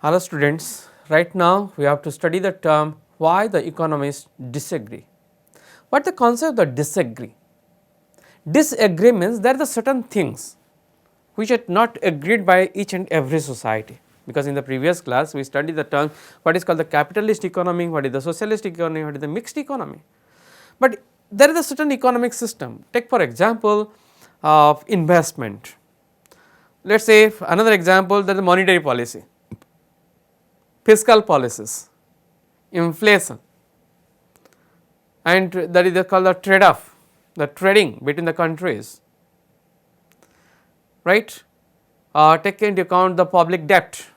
Hello students, right now we have to study the term why the economists disagree. What the concept of the disagree? Disagree means there are the certain things which are not agreed by each and every society, because in the previous class we studied the term what is called the capitalist economy, what is the socialist economy, what is the mixed economy. But there is a certain economic system. Take for example of investment. Let us say another example, that is monetary policy, fiscal policies, inflation, and that is called the trade off, the trading between the countries, right. Take into account the public debt,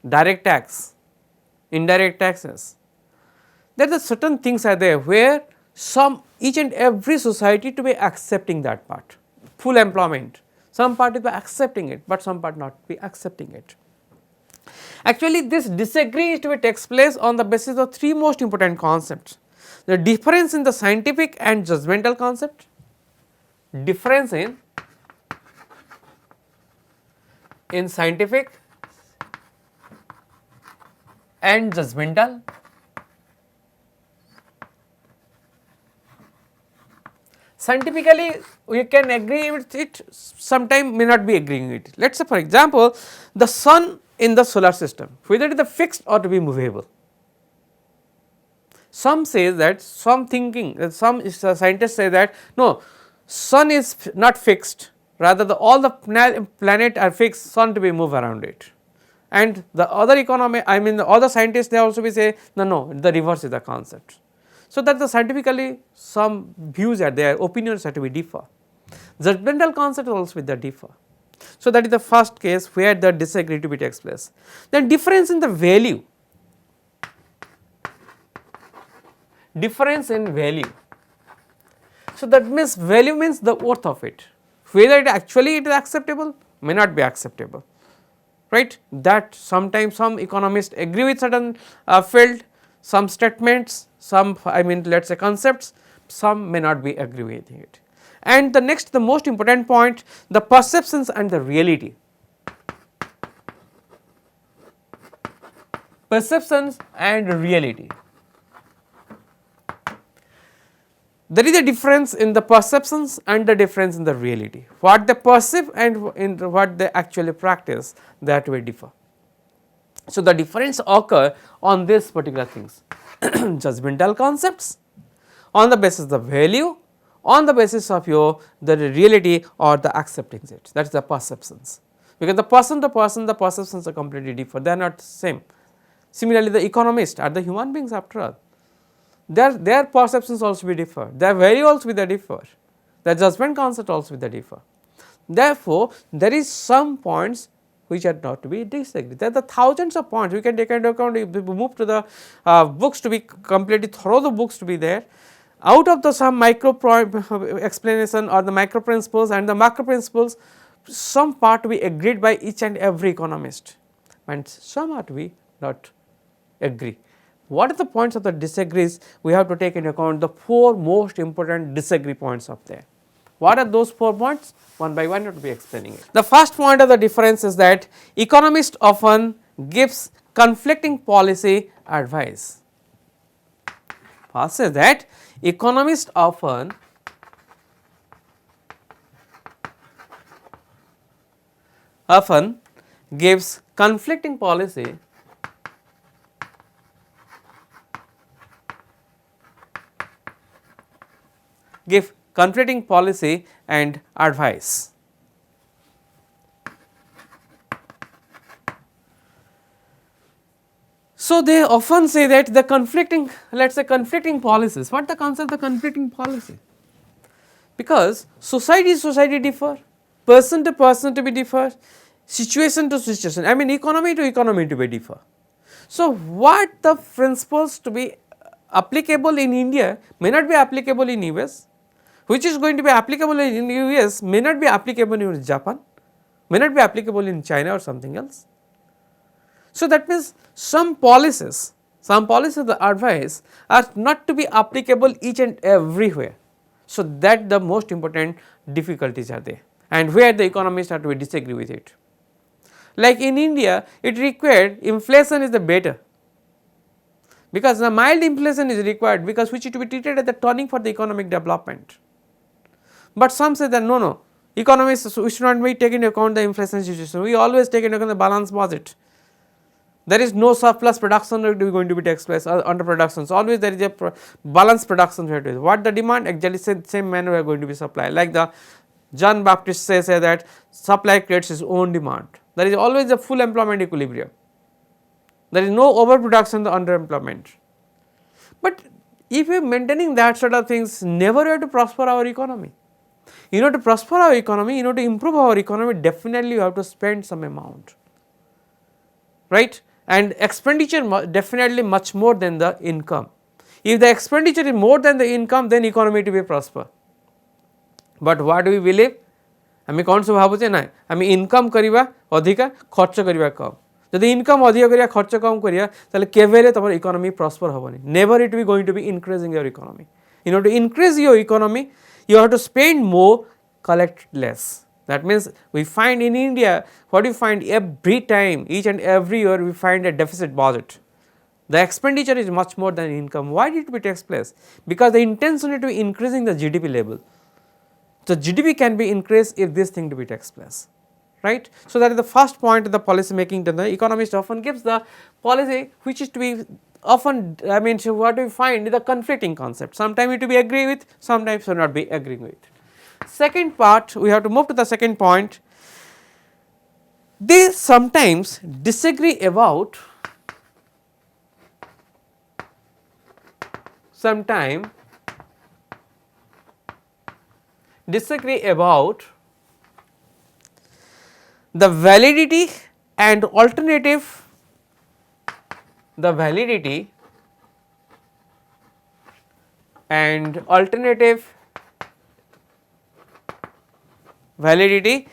direct tax, indirect taxes. There are certain things are there where each and every society to be accepting that part, full employment, some part will be accepting it, but some part not be accepting it. Actually this disagree is to be takes place on the basis of three most important concepts: the difference in the scientific and judgmental concept, difference in scientific and judgmental, scientifically we can agree with it, sometime may not be agreeing with it. Let us say for example, the sun in the solar system, whether it is fixed or to be movable. Some say that, some thinking, some scientists say that no, sun is not fixed, rather all the planet are fixed, sun to be move around it. And the other the other scientists they also be say no, the reverse is the concept. So that the scientifically some views are there, opinions are to be differ. Judgmental concept also with the differ. So that is the first case where the disagree to be takes place. Then difference in the value, difference in value. So that means value means the worth of it, whether it actually it is acceptable, may not be acceptable, right. That sometimes some economists agree with certain field, some statements, some let us say concepts, some may not be agree with it. And the next, the most important point, the perceptions and the reality. Perceptions and reality. There is a difference in the perceptions and the difference in the reality. What they perceive and in what they actually practice, that will differ. So the difference occur on these particular things: judgmental concepts, on the basis of the value, on the basis of the reality or the accepting it, that is the perceptions. Because the person to person, the perceptions are completely different, they are not same. Similarly the economists are the human beings after all, their perceptions also be differ, their value also be the differ, their judgment concept also be the differ. Therefore there is some points which are not to be disagreed. There are the thousands of points we can take into account. If we move to the books to be completely thorough, the books to be there, out of the some micro explanation or the micro principles and the macro principles, some part to be agreed by each and every economist and some are to be not agree. What are the points of the disagrees? We have to take into account the four most important disagree points of there. What are those 4 points? One by one we will be explaining it. The first point of the difference is that economist often gives conflicting policy advice. First is that economist often gives conflicting policy and advice. So they often say that the conflicting, let us say conflicting policies. What the concept of conflicting policy? Because society to society differ, person to person to be differ, situation to situation, economy to economy to be differ. So what the principles to be applicable in India may not be applicable in US, which is going to be applicable in US may not be applicable in Japan, may not be applicable in China or something else. So that means some policies, the advice are not to be applicable each and everywhere. So that the most important difficulties are there, and where the economists have to disagree with it. Like in India, it required inflation is the better, because the mild inflation is required, because which it to be treated as the turning for the economic development. But some say that no, economists, we should not be taking into account the inflation situation, we always take into account the balanced budget. There is no surplus production going to be takes place under production. So, always there is a balanced production. What the demand, exactly same manner we are going to be supply. Like the John Baptist says that supply creates its own demand. There is always a full employment equilibrium. There is no overproduction, the underemployment. But if you are maintaining that sort of things, never you have to prosper our economy. You know, to prosper our economy, you know, to improve our economy, definitely you have to spend some amount, right? And expenditure definitely much more than the income. If the expenditure is more than the income, then economy to be prosper. But what do we believe? आम कौन सब भावुचे ना आम income करवा अधिका खर्च करवा कम जब इनकम अधिक करिया खर्च कम करिया ताले केवेले तुम इकोनॉमी प्रॉस्पर होबनी never it be going to be increasing your economy in order to increase your economy you have to spend more, collect less. That means we find in India, what we find every time, each and every year we find a deficit budget. The expenditure is much more than income. Why did it takes place? Because the intention is to be increasing the GDP level. So, GDP can be increased if this thing to be takes place, right. So, that is the first point of the policy making. The economist often gives the policy which is to be often, I mean, so what we find is the conflicting concept. Sometimes it will be agree with, sometimes will not be agreeing with. Second part, we have to move to the second point. They sometimes disagree about, sometimes disagree about the validity and alternative, the validity and alternative, validity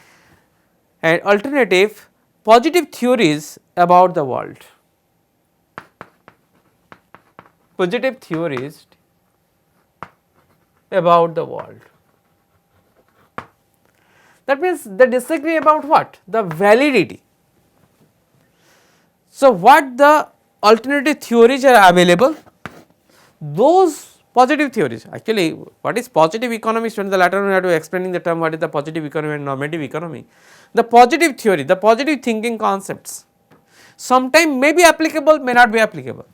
and alternative positive theories about the world. Positive theories about the world. That means they disagree about what? The validity. So, what the alternative theories are available, those positive theories. Actually, what is positive economy? Students, the later we have to explaining the term what is the positive economy and normative economy. The positive theory, the positive thinking concepts, sometimes may be applicable, may not be applicable.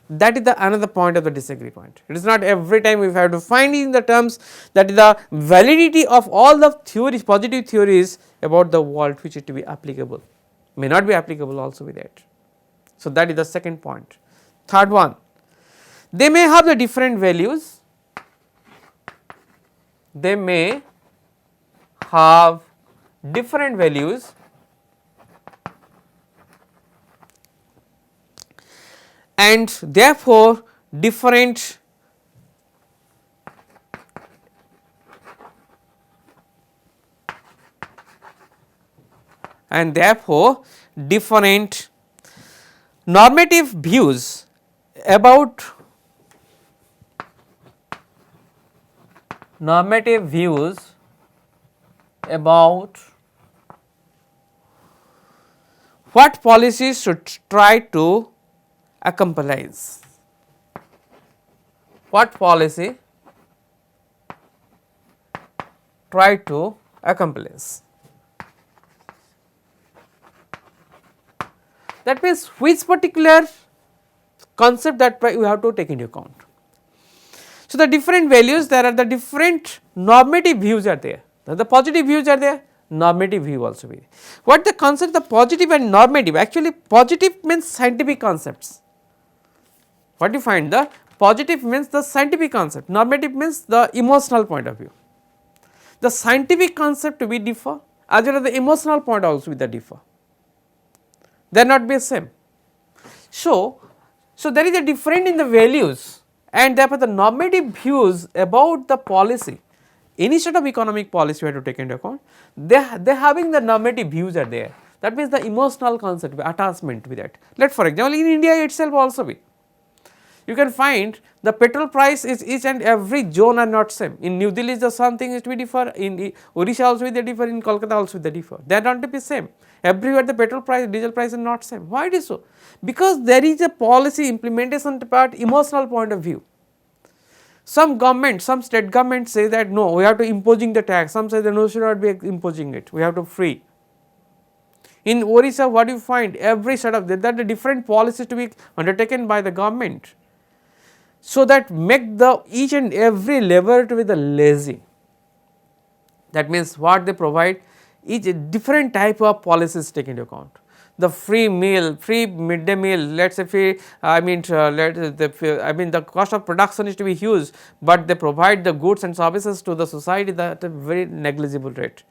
That is the another point of the disagree point. It is not every time we have to find in the terms that is the validity of all the theories, positive theories about the world which is to be applicable, may not be applicable also with it. So, that is the second point. Third one, they may have the different values, they may have different values and therefore, different normative views about what policies should try to accomplish, what policy try to accomplish. That means which particular concept that we have to take into account. So, the different values, there are the different normative views are there, the positive views are there, normative view also be. What the concept, the positive and normative, actually positive means scientific concepts. What you find, the positive means the scientific concept, normative means the emotional point of view. The scientific concept to be differ as well as the emotional point also be the differ, they are not be same. So, there is a difference in the values and therefore, the normative views about the policy, any sort of economic policy we have to take into account, they having the normative views are there. That means the emotional concept, attachment with that. Let for example, in India itself also be. you can find the petrol price is each and every zone are not same. In New Delhi the something is to be differ, in Odisha also they differ, in Kolkata also they differ, they are not to be same. Everywhere the petrol price, diesel price is not same. Why it is so? Because there is a policy implementation part, emotional point of view. Some government, some state governments say that no, we have to imposing the tax, some say that no, should not be imposing it, we have to free. In Orissa, what you find, every set of that the different policies to be undertaken by the government, so that make the each and every labor to be the lazy. That means what they provide, each different type of policies taken into account. The free meal, free midday meal, let us say free, the cost of production is to be huge, but they provide the goods and services to the society at a very negligible rate.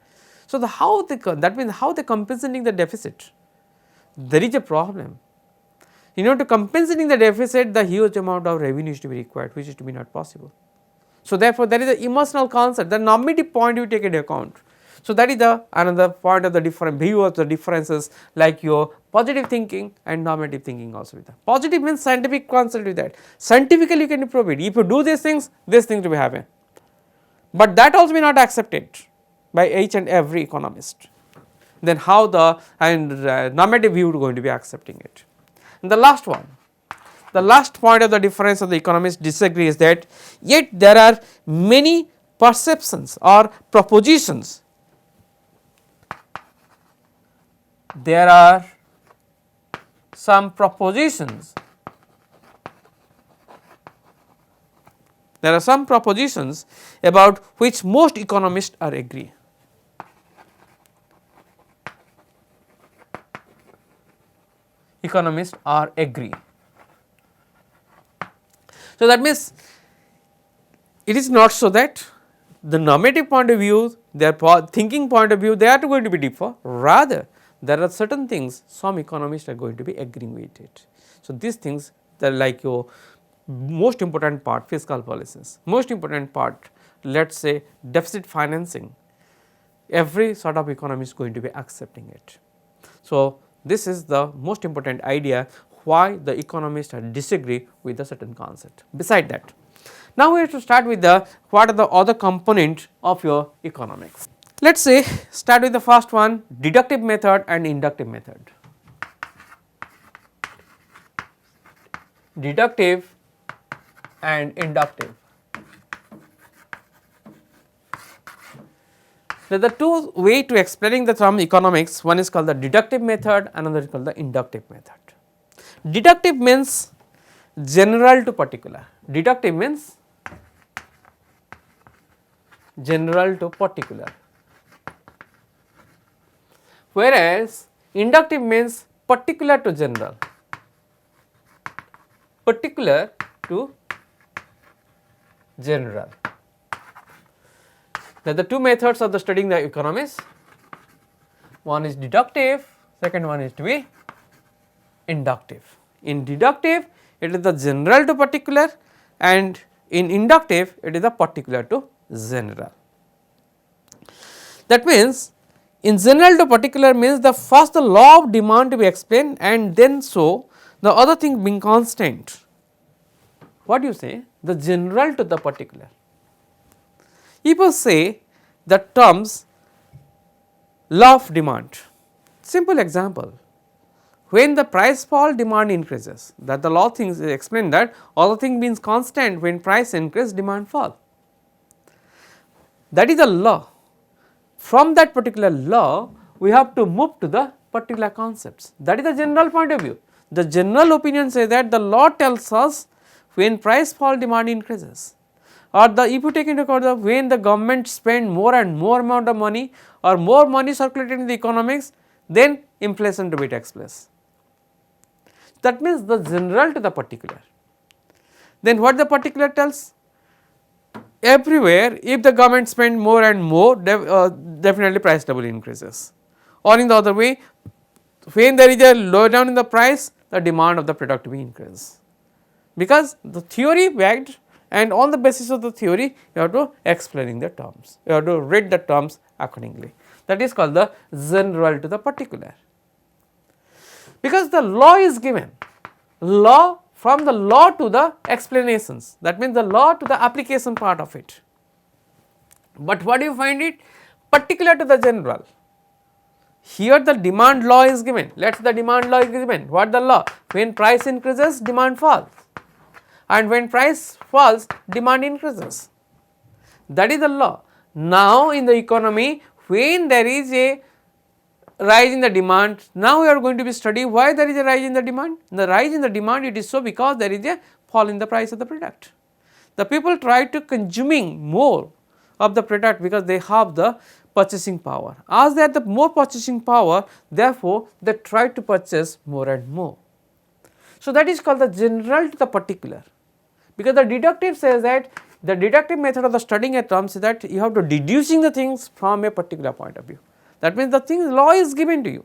So, that means how they compensating the deficit, there is a problem. In order to compensating the deficit, the huge amount of revenue is to be required, which is to be not possible. So, therefore, there is an emotional concept, the normative point you take into account. So, that is the another point of the different view of the differences, like your positive thinking and normative thinking also with that. Positive means scientific concept with that, scientifically you can prove it, if you do these things to be happen, but that also be not accepted by each and every economist. Then how the normative view is going to be accepting it. And the last one, the last point of the difference of the economists disagree is that yet there are many perceptions or propositions. There are some propositions. There are some propositions about which most economists are agree. Economists are agree. So, that means it is not so that the normative point of view, their thinking point of view, they are going to be differ, rather there are certain things some economists are going to be agreeing with it. So, these things they are like your most important part, fiscal policies, most important part, let us say deficit financing, every sort of economist is going to be accepting it. So, this is the most important idea why the economists disagree with a certain concept. Beside that, now we have to start with the what are the other components of your economics. Let us say start with the first one, deductive method and inductive method. Deductive and inductive. There are the two ways to explaining the term economics, one is called the deductive method, another is called the inductive method. Deductive means general to particular, deductive means general to particular, whereas inductive means particular to general, particular to general. There are the two methods of the studying the economics, one is deductive, second one is to be inductive. In deductive it is the general to particular, and in inductive it is the particular to general. That means in general to particular means the first the law of demand to be explained, and then so the other thing being constant. What do you say? The general to the particular. If you say the terms law of demand, simple example, when the price fall demand increases, that the law things explain that other thing means constant, when price increase demand fall, that is a law. From that particular law we have to move to the particular concepts, that is the general point of view. The general opinion says that the law tells us when price fall demand increases, or the if you take into account the when the government spend more and more amount of money or more money circulated in the economics, then inflation to be takes place. That means the general to the particular. Then what the particular tells? Everywhere if the government spend more and more, definitely price level increases, or in the other way when there is a low down in the price, the demand of the product will increase, because the theory backed, and on the basis of the theory you have to explaining the terms, you have to read the terms accordingly. That is called the general to the particular, because the law is given, law from the law to the explanations, that means the law to the application part of it. But what do you find it? Particular to the general. Here the demand law is given. Let us the demand law is given. What the law? When price increases, demand falls, and when price falls, demand increases. That is the law. Now in the economy, when there is a rise in the demand, now we are going to be studying why there is a rise in the demand. The rise in the demand, it is so because there is a fall in the price of the product. The people try to consuming more of the product because they have the purchasing power. As they have the more purchasing power, therefore they try to purchase more and more. So that is called the general to the particular, because the deductive says that the deductive method of the studying a term is that you have to deducing the things from a particular point of view. That means the thing law is given to you.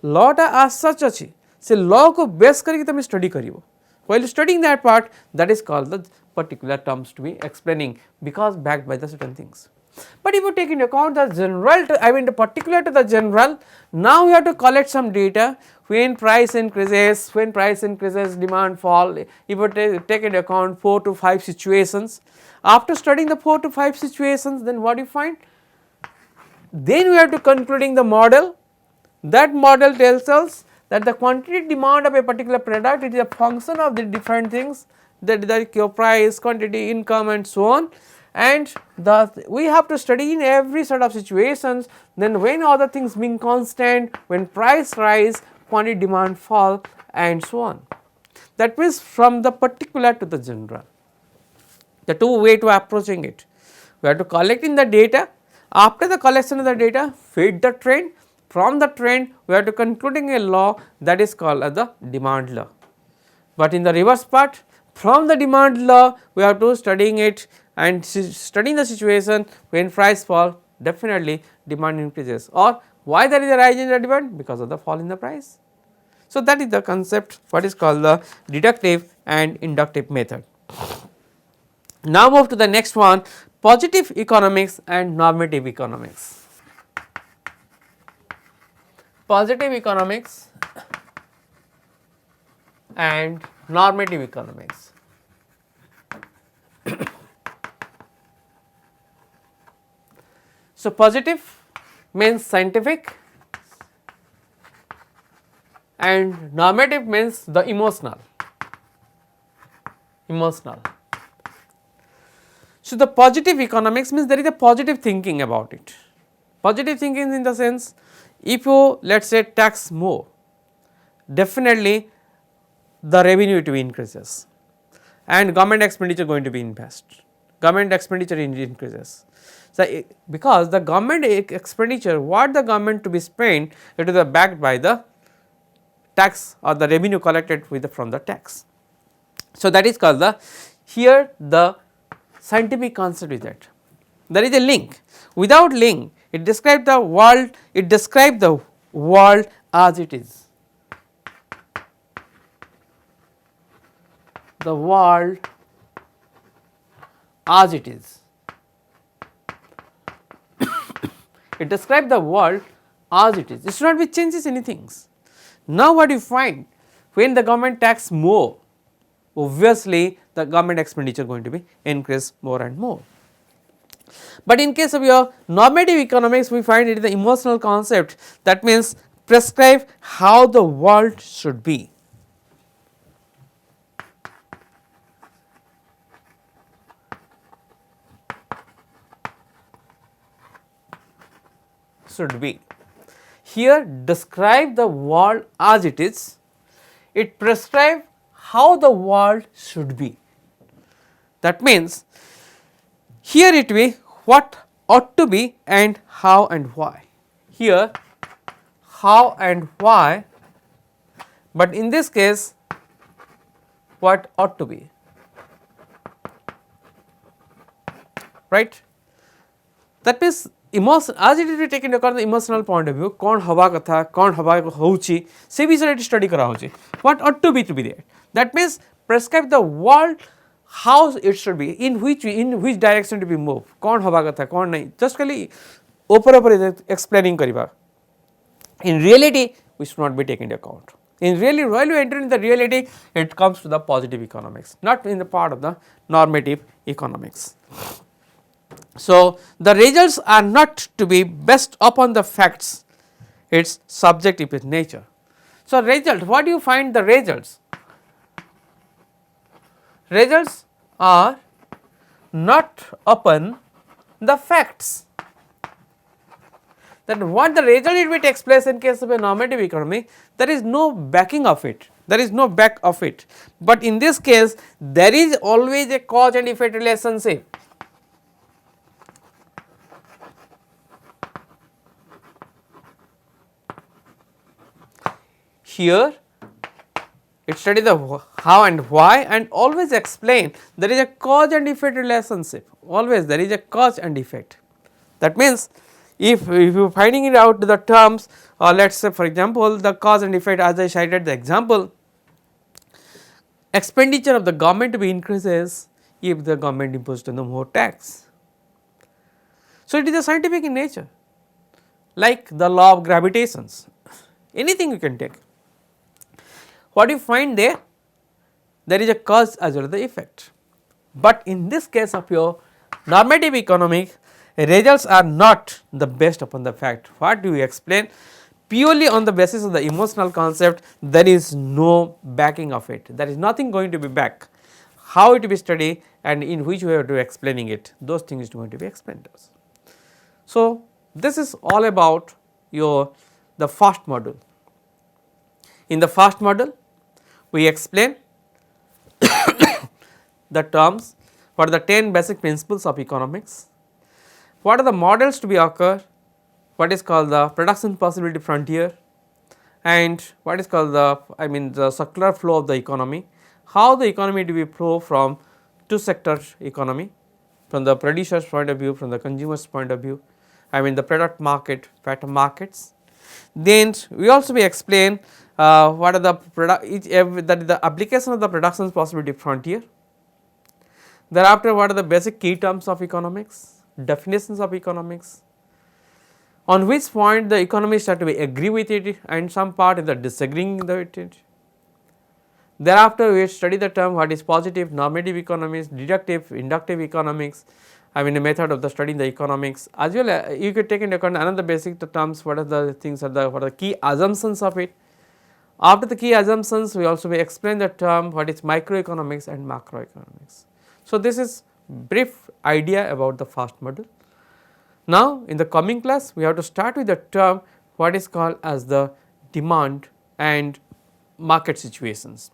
Law ta as such achi, se law ko base karike tame study karibo. While studying that part, that is called the particular terms to be explaining, because backed by the certain things. But if you take into account the general to, I mean the particular to the general, now you have to collect some data. When price increases, demand fall. If you take into account 4 to 5 situations, after studying the 4 to 5 situations, then what do you find? Then we have to concluding the model. That model tells us that the quantity demand of a particular product, it is a function of the different things, that your price, quantity, income and so on, and we have to study in every sort of situations. Then when other things being constant, when price rise, quantity demand fall and so on. That means from the particular to the general. The two way to approaching it. We have to collect in the data. After the collection of the data, feed the trend. From the trend, we are to concluding a law, that is called as the demand law. But in the reverse part, from the demand law, we are to studying it and studying the situation when price fall, definitely demand increases, or why there is a rise in the demand? Because of the fall in the price. So that is the concept what is called the deductive and inductive method. Now move to the next one, positive economics and normative economics. Positive economics and normative economics. So positive means scientific and normative means the emotional. So the positive economics means there is a positive thinking about it. Positive thinking in the sense, if you let us say tax more, definitely the revenue to be increases and government expenditure going to be invest. Government expenditure increases. So because the government expenditure, what the government to be spent, it is backed by the tax or the revenue collected with from the tax. So that is called the, here the scientific concept is that there is a link. Without link, it describes the world, as it is. The world as it is. It describes the world as it is. It should not be changes anything. Now what you find, when the government tax more, obviously the government expenditure going to be increase more and more. But in case of your normative economics, we find it is the emotional concept, that means prescribe how the world should be. Here describe the world as it is, it prescribe how the world should be. That means here it will be what ought to be and how and why. Here how and why, but in this case what ought to be, right. That means emotion as it is taken into account the emotional point of view, कौन हवा कथा कौन हवा होची से भी सारे study करा होची, what ought to be there. That means prescribe the world how it should be, in which direction to be moved, कौन हवा कथा कौन नहीं, just खाली ऊपर explaining करिबा. In reality, we should not be taken into account. In really, while you enter in the reality, it comes to the positive economics, not in the part of the normative economics. So, the results are not to be based upon the facts, it is subjective in nature. So, result, what do you find the results? Results are not upon the facts. Then what the result it takes place in case of a normative economy, there is no backing of it, there is no back of it, but in this case there is always a cause and effect relationship. Here it studies the how and why and always explain there is a cause and effect relationship, always there is a cause and effect. That means, if you are finding it out the terms, let us say for example, the cause and effect as I cited the example, expenditure of the government to be increases if the government imposed on the more tax. So, it is a scientific in nature, like the law of gravitations, anything you can take. What you find there? There is a cause as well as the effect, but in this case of your normative economic, results are not the based upon the fact. What do you explain? Purely on the basis of the emotional concept, there is no backing of it, there is nothing going to be back. How it will be studied and in which way to explaining it, those things is going to be explained to us. So, this is all about your the first module. In the first module, we explain the terms, what are the 10 basic principles of economics, what are the models to be occur, what is called the production possibility frontier, and what is called the the circular flow of the economy, how the economy to be flow from two sector economy, from the producer's point of view, from the consumer's point of view, the product market, pattern markets. Then we also be explain what are the product that is the application of the production possibility frontier. Thereafter, what are the basic key terms of economics, definitions of economics, on which point the economists have to be agree with it and some part is the disagreeing with it. Thereafter, we study the term what is positive, normative economics, deductive, inductive economics, a method of the studying the economics, as well you could take into account another basic terms, what are the things what are the key assumptions of it. After the key assumptions, we also will explain the term what is microeconomics and macroeconomics. So, this is brief idea about the first module. Now, in the coming class, we have to start with the term what is called as the demand and market situations.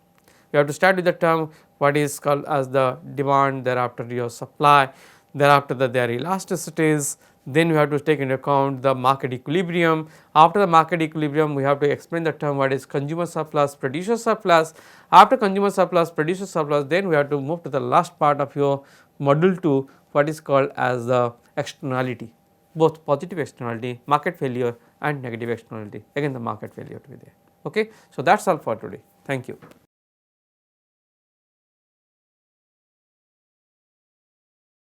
We have to start with the term what is called as the demand, thereafter your supply, thereafter their elasticities, then we have to take into account the market equilibrium. After the market equilibrium, we have to explain the term what is consumer surplus, producer surplus. After consumer surplus, producer surplus, then we have to move to the last part of your module 2, what is called as the externality, both positive externality, market failure and negative externality, again the market failure to be there. Okay. So, that is all for today. Thank you.